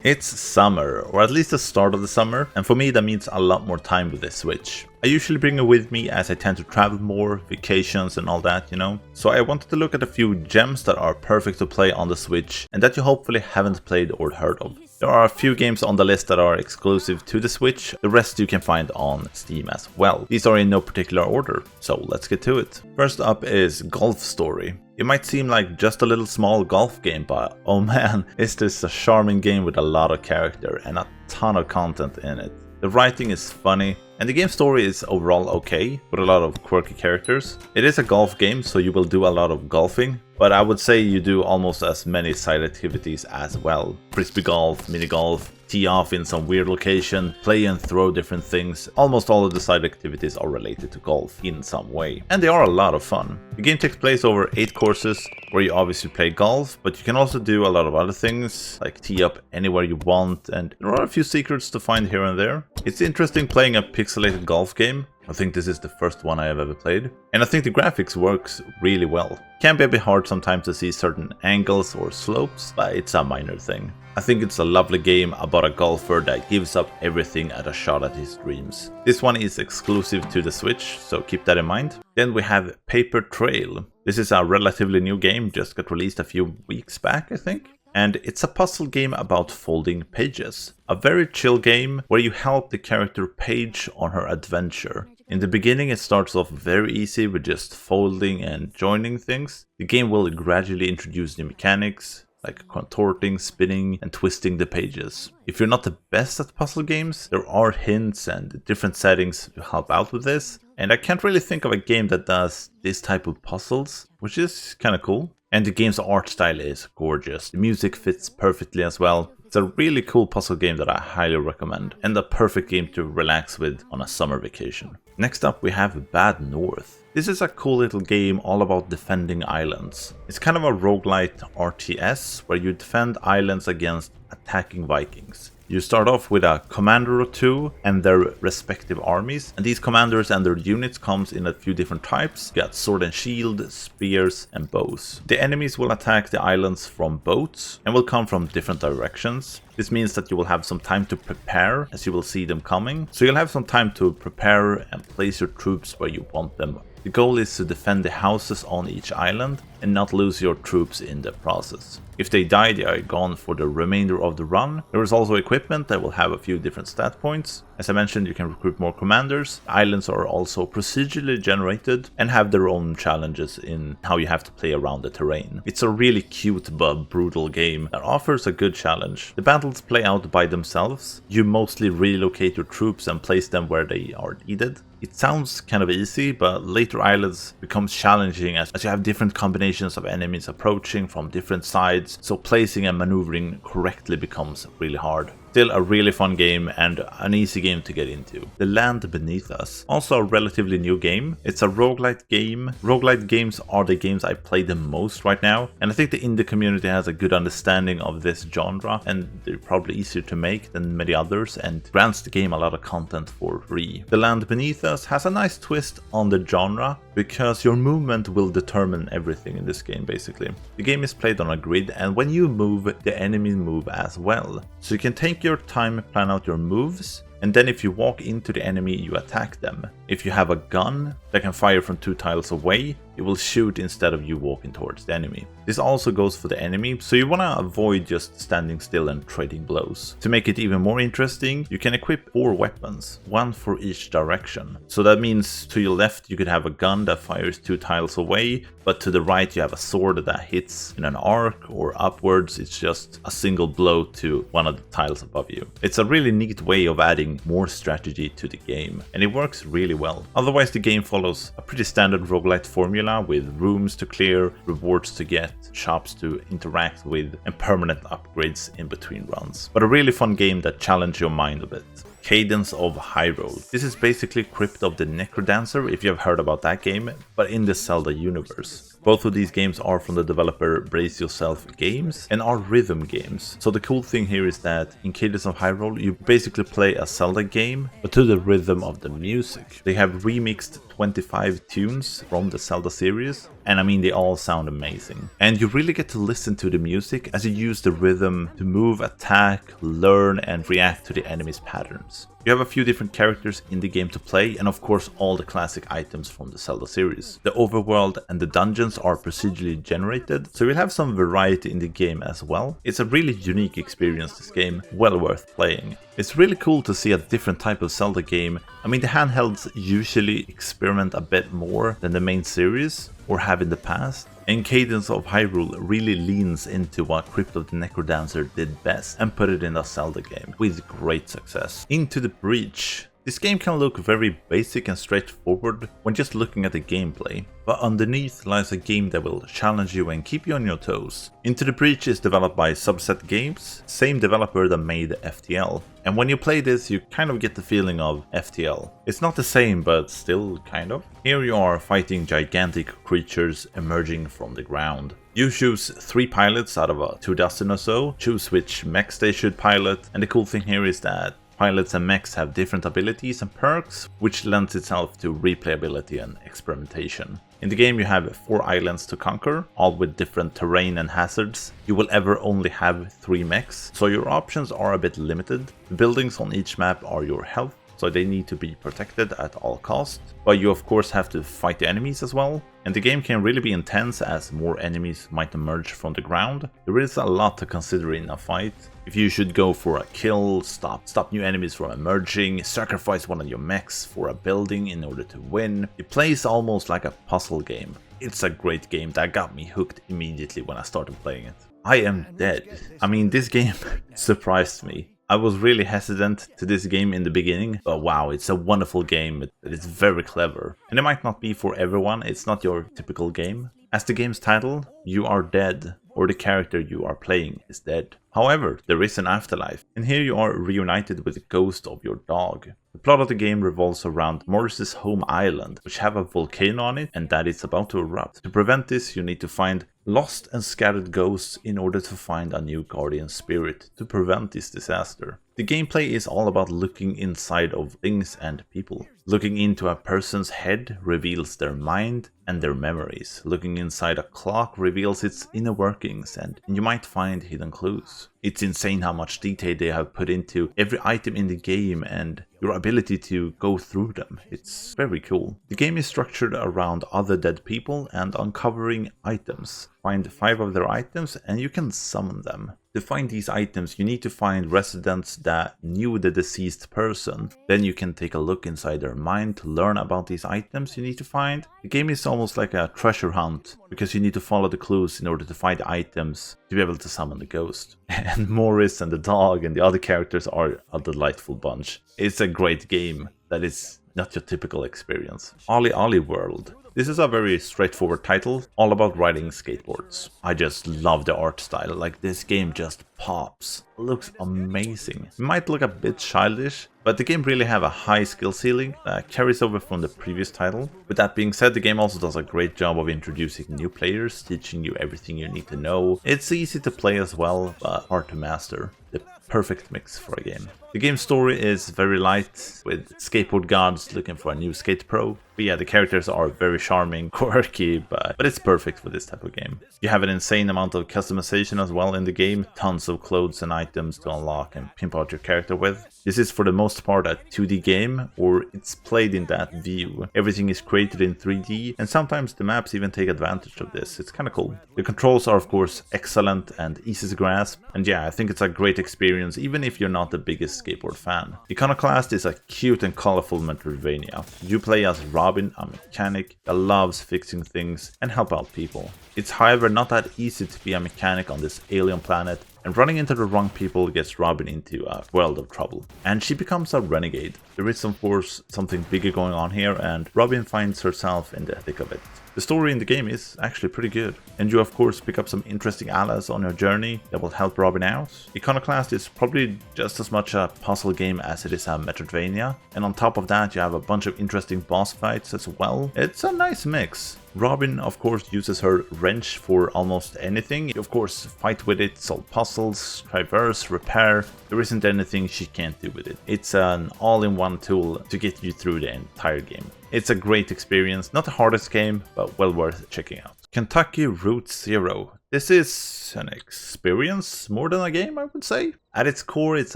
It's summer, or at least the start of the summer, and for me that means a lot more time with this Switch. I usually bring it with me as I tend to travel more, vacations and all that, you know. So I wanted to look at a few gems that are perfect to play on the Switch and that you hopefully haven't played or heard of. There are a few games on the list that are exclusive to the Switch, the rest you can find on Steam as well. These are in no particular order, so let's get to it. First up is Golf Story. It might seem like just a little small golf game, but oh man, is this a charming game with a lot of character and a ton of content in it. The writing is funny, and the game story is overall okay, with a lot of quirky characters. It is a golf game, so you will do a lot of golfing, but I would say you do almost as many side activities as well. Frisbee golf, mini golf, tee off in some weird location, play and throw different things. Almost all of the side activities are related to golf in some way, and they are a lot of fun. The game takes place over 8 courses, where you obviously play golf, but you can also do a lot of other things, like tee up anywhere you want, and there are a few secrets to find here and there. It's interesting playing a pixelated golf game. I think this is the first one I have ever played, and I think the graphics works really well. Can be a bit hard sometimes to see certain angles or slopes, but it's a minor thing. I think it's a lovely game about a golfer that gives up everything at a shot at his dreams. This one is exclusive to the Switch, so keep that in mind. Then we have Paper Trail. This is a relatively new game, just got released a few weeks back, I think. And it's a puzzle game about folding pages. A very chill game where you help the character Paige on her adventure. In the beginning it starts off very easy with just folding and joining things. The game will gradually introduce new mechanics, like contorting, spinning and twisting the pages. If you're not the best at puzzle games, there are hints and different settings to help out with this. And I can't really think of a game that does this type of puzzles, which is kind of cool. And the game's art style is gorgeous. The music fits perfectly as well. It's a really cool puzzle game that I highly recommend, and a perfect game to relax with on a summer vacation. Next up we have Bad North. This is a cool little game all about defending islands. It's kind of a roguelite RTS where you defend islands against attacking Vikings. You start off with a commander or two and their respective armies, and these commanders and their units comes in a few different types. You got sword and shield, spears and bows. The enemies will attack the islands from boats and will come from different directions. This means that you will have some time to prepare as you will see them coming. So you'll have some time to prepare and place your troops where you want them. The goal is to defend the houses on each island and not lose your troops in the process. If they die, they are gone for the remainder of the run. There is also equipment that will have a few different stat points. As I mentioned, you can recruit more commanders. The islands are also procedurally generated and have their own challenges in how you have to play around the terrain. It's a really cute but brutal game that offers a good challenge. The battles play out by themselves. You mostly relocate your troops and place them where they are needed. It sounds kind of easy, but later islands becomes challenging as you have different combinations of enemies approaching from different sides, so placing and maneuvering correctly becomes really hard. Still a really fun game and an easy game to get into. The Land Beneath Us. Also a relatively new game. It's a roguelite game. Roguelite games are the games I play the most right now, and I think the indie community has a good understanding of this genre, and they're probably easier to make than many others and grants the game a lot of content for free. The Land Beneath Us has a nice twist on the genre because your movement will determine everything in this game basically. The game is played on a grid, and when you move, the enemies move as well. So you can take your time, plan out your moves, and then if you walk into the enemy, you attack them. If you have a gun that can fire from 2 tiles away, it will shoot instead of you walking towards the enemy. This also goes for the enemy, so you want to avoid just standing still and trading blows. To make it even more interesting, you can equip 4 weapons, 1 for each direction. So that means to your left you could have a gun that fires 2 tiles away, but to the right you have a sword that hits in an arc, or upwards it's just a single blow to one of the tiles above you. It's a really neat way of adding more strategy to the game, and it works really well. Otherwise the game follows a pretty standard roguelite formula with rooms to clear, rewards to get, shops to interact with, and permanent upgrades in between runs. But a really fun game that challenges your mind a bit. Cadence of Hyrule. This is basically Crypt of the Necrodancer, if you have heard about that game, but in the Zelda universe. Both of these games are from the developer Brace Yourself Games and are rhythm games. So the cool thing here is that in Cadence of Hyrule you basically play a Zelda game, but to the rhythm of the music. They have remixed 25 tunes from the Zelda series, and I mean they all sound amazing. And you really get to listen to the music as you use the rhythm to move, attack, learn and react to the enemy's patterns. You have a few different characters in the game to play, and of course all the classic items from the Zelda series. The overworld and the dungeons are procedurally generated, so you'll have some variety in the game as well. It's a really unique experience, this game, well worth playing. It's really cool to see a different type of Zelda game. I mean, the handhelds usually experiment a bit more than the main series, or have in the past. And Cadence of Hyrule really leans into what Crypt of the Necrodancer did best and put it in a Zelda game with great success. Into the Breach. This game can look very basic and straightforward when just looking at the gameplay, but underneath lies a game that will challenge you and keep you on your toes. Into the Breach is developed by Subset Games, same developer that made FTL. And when you play this, you kind of get the feeling of FTL. It's not the same, but still kind of. Here you are fighting gigantic creatures emerging from the ground. You choose 3 pilots out of 24 or so, choose which mechs they should pilot, and the cool thing here is that pilots and mechs have different abilities and perks, which lends itself to replayability and experimentation. In the game you have 4 islands to conquer, all with different terrain and hazards. You will ever only have 3 mechs, so your options are a bit limited. The buildings on each map are your health, so they need to be protected at all costs. But you of course have to fight the enemies as well. And the game can really be intense as more enemies might emerge from the ground. There is a lot to consider in a fight. If you should go for a kill, stop new enemies from emerging, sacrifice one of your mechs for a building in order to win. It plays almost like a puzzle game. It's a great game that got me hooked immediately when I started playing it. I am dead. I mean, this game surprised me. I was really hesitant to this game in the beginning, but wow, it's a wonderful game. It's very clever. And it might not be for everyone, it's not your typical game. As the game's title, you are dead, or the character you are playing is dead. However, there is an afterlife, and here you are reunited with the ghost of your dog. The plot of the game revolves around Morris's home island, which have a volcano on it and that is about to erupt. To prevent this, you need to find lost and scattered ghosts in order to find a new guardian spirit to prevent this disaster. The gameplay is all about looking inside of things and people. Looking into a person's head reveals their mind and their memories. Looking inside a clock reveals its inner workings, and you might find hidden clues. It's insane how much detail they have put into every item in the game and your ability to go through them. It's very cool. The game is structured around other dead people and uncovering items. Find 5 of their items and you can summon them. To find these items, you need to find residents that knew the deceased person. Then you can take a look inside their mind to learn about these items you need to find. The game is almost like a treasure hunt, because you need to follow the clues in order to find items to be able to summon the ghost. And Morris and the dog and the other characters are a delightful bunch. It's a great game that is not your typical experience. OlliOlli World. This is a very straightforward title, all about riding skateboards. I just love the art style, like this game just pops. It looks amazing. It might look a bit childish, but the game really have a high skill ceiling that carries over from the previous title. With that being said, the game also does a great job of introducing new players, teaching you everything you need to know. It's easy to play as well, but hard to master. The perfect mix for a game. The game's story is very light, with skateboard gods looking for a new skate pro. But yeah, the characters are very charming, quirky, but it's perfect for this type of game. You have an insane amount of customization as well in the game, tons of clothes and items to unlock and pimp out your character with. This is for the most part a 2D game, or it's played in that view. Everything is created in 3D, and sometimes the maps even take advantage of this. It's kinda cool. The controls are of course excellent and easy to grasp, and yeah, I think it's a great experience even if you're not the biggest skateboard fan. Iconoclast is a cute and colorful Metroidvania. You play as Robin, a mechanic that loves fixing things and help out people. It's however not that easy to be a mechanic on this alien planet, and running into the wrong people gets Robin into a world of trouble. And she becomes a renegade. There is of course something bigger going on here, and Robin finds herself in the thick of it. The story in the game is actually pretty good, and you of course pick up some interesting allies on your journey that will help Robin out. Iconoclast is probably just as much a puzzle game as it is a Metroidvania, and on top of that you have a bunch of interesting boss fights as well. It's a nice mix. Robin, of course, uses her wrench for almost anything. You, of course, fight with it, solve puzzles, traverse, repair. There isn't anything she can't do with it. It's an all-in-one tool to get you through the entire game. It's a great experience, not the hardest game, but well worth checking out. Kentucky Route Zero. This is an experience more than a game, I would say. At its core, it's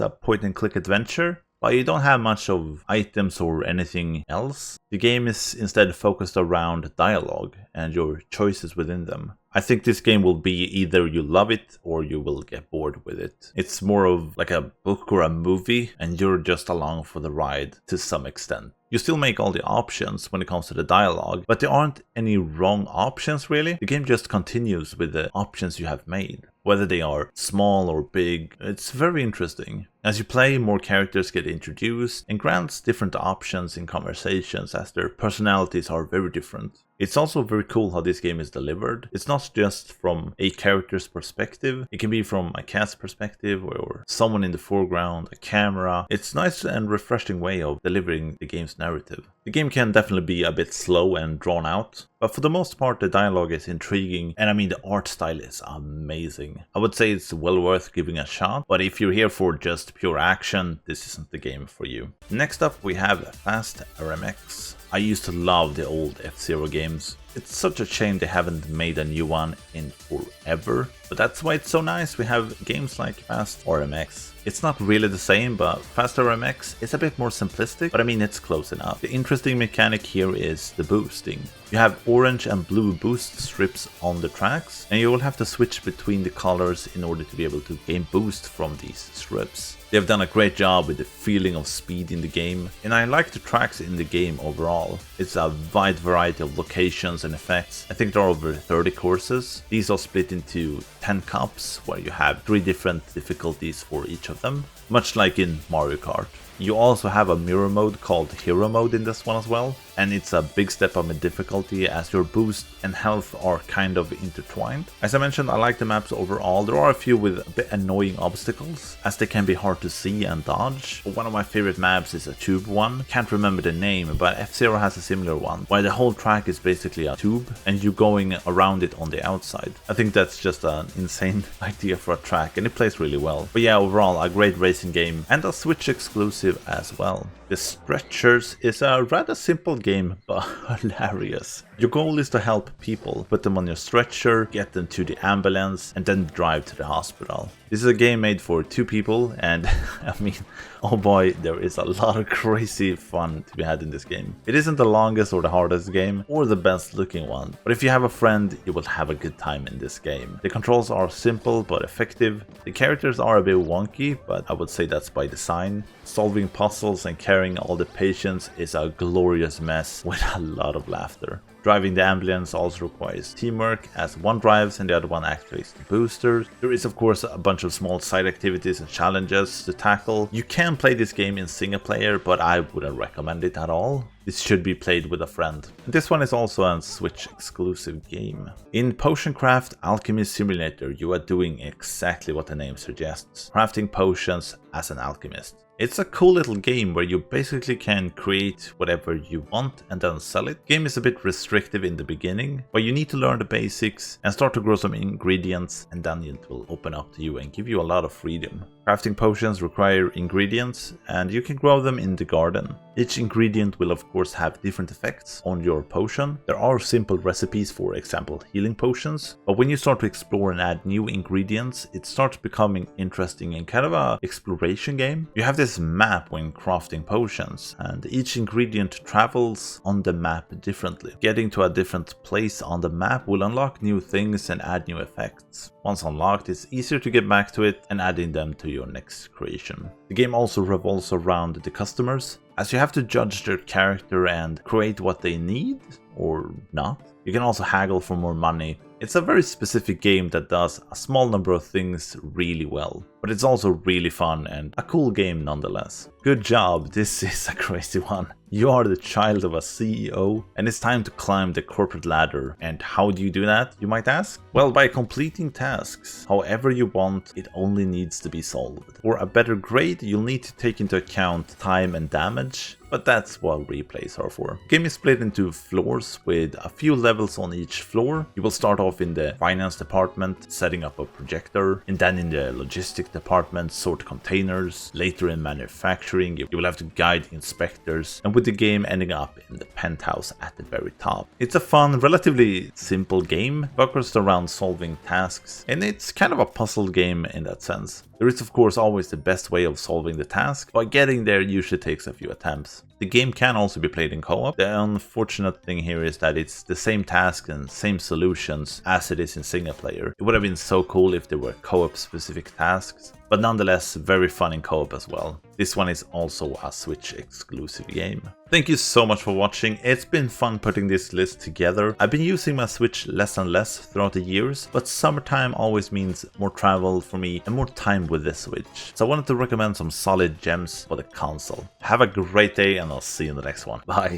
a point-and-click adventure, but you don't have much of items or anything else. The game is instead focused around dialogue and your choices within them. I think this game will be either you love it or you will get bored with it. It's more of like a book or a movie, and you're just along for the ride to some extent. You still make all the options when it comes to the dialogue, but there aren't any wrong options really. The game just continues with the options you have made. Whether they are small or big, it's very interesting. As you play, more characters get introduced and grants different options in conversations as their personalities are very different. It's also very cool how this game is delivered. It's not just from a character's perspective, it can be from a cat's perspective or someone in the foreground, a camera. It's a nice and refreshing way of delivering the game's narrative. The game can definitely be a bit slow and drawn out, but for the most part the dialogue is intriguing, and I mean the art style is amazing. I would say it's well worth giving a shot, but if you're here for just pure action, this isn't the game for you. Next up we have Fast RMX. I used to love the old F-Zero games. It's such a shame they haven't made a new one in forever, but that's why it's so nice we have games like Fast RMX. It's not really the same, but Fast RMX is a bit more simplistic, but I mean it's close enough. The interesting mechanic here is the boosting. You have orange and blue boost strips on the tracks, and you will have to switch between the colors in order to be able to gain boost from these strips. They've done a great job with the feeling of speed in the game, and I like the tracks in the game overall. It's a wide variety of locations and effects. I think there are over 30 courses. These are split into 10 cups, where you have 3 different difficulties for each of them, much like in Mario Kart. You also have a mirror mode called Hero Mode in this one as well, and it's a big step up in difficulty as your boost and health are kind of intertwined. As I mentioned, I like the maps overall. There are a few with a bit annoying obstacles, as they can be hard to see and dodge. One of my favorite maps is a tube one. Can't remember the name, but F-Zero has a similar one, where the whole track is basically a tube and you're going around it on the outside. I think that's just an insane idea for a track, and it plays really well. But yeah, overall a great racing game and a Switch exclusive as well. The Stretchers is a rather simple game, but hilarious. Your goal is to help people, put them on your stretcher, get them to the ambulance, and then drive to the hospital. This is a game made for 2 people, and I mean, oh boy, there is a lot of crazy fun to be had in this game. It isn't the longest or the hardest game, or the best looking one, but if you have a friend, you will have a good time in this game. The controls are simple but effective. The characters are a bit wonky, but I would say that's by design. Solving puzzles and carrying all the patients is a glorious mess with a lot of laughter. Driving the ambulance also requires teamwork, as one drives and the other one activates the boosters. There is of course a bunch of small side activities and challenges to tackle. You can play this game in single player, but I wouldn't recommend it at all. This should be played with a friend. This one is also a Switch exclusive game. In Potion Craft Alchemy Simulator, you are doing exactly what the name suggests, crafting potions as an alchemist. It's a cool little game where you basically can create whatever you want and then sell it. The game is a bit restrictive in the beginning, but you need to learn the basics and start to grow some ingredients, and then it will open up to you and give you a lot of freedom. Crafting potions require ingredients, and you can grow them in the garden. Each ingredient will of course have different effects on your potion. There are simple recipes, for example healing potions, but when you start to explore and add new ingredients, it starts becoming interesting and kind of a exploration game. You have this map when crafting potions, and each ingredient travels on the map differently. Getting to a different place on the map will unlock new things and add new effects. Once unlocked, it's easier to get back to it and adding them to your next creation. The game also revolves around the customers, as you have to judge their character and create what they need or not. You can also haggle for more money. It's a very specific game that does a small number of things really well, but it's also really fun and a cool game nonetheless. Good job, this is a crazy one. You are the child of a CEO, and it's time to climb the corporate ladder. And how do you do that, you might ask? Well, by completing tasks however you want. It only needs to be solved. For a better grade, you'll need to take into account time and damage, but that's what replays are for. The game is split into floors with a few levels on each floor. You will start off in the finance department, setting up a projector, and then in the logistic department, sort containers. Later in manufacturing, you will have to guide inspectors, and with the game ending up in the penthouse at the very top. It's a fun, relatively simple game, focused around solving tasks, and it's kind of a puzzle game in that sense. There is of course always the best way of solving the task, but getting there usually takes a few attempts. The game can also be played in co-op. The unfortunate thing here is that it's the same task and same solutions as it is in single player. It would have been so cool if there were co-op specific tasks, but nonetheless very fun in co-op as well. This one is also a Switch exclusive game. Thank you so much for watching. It's been fun putting this list together. I've been using my Switch less and less throughout the years, but summertime always means more travel for me and more time with the Switch. So I wanted to recommend some solid gems for the console. Have a great day and I'll see you in the next one. Bye!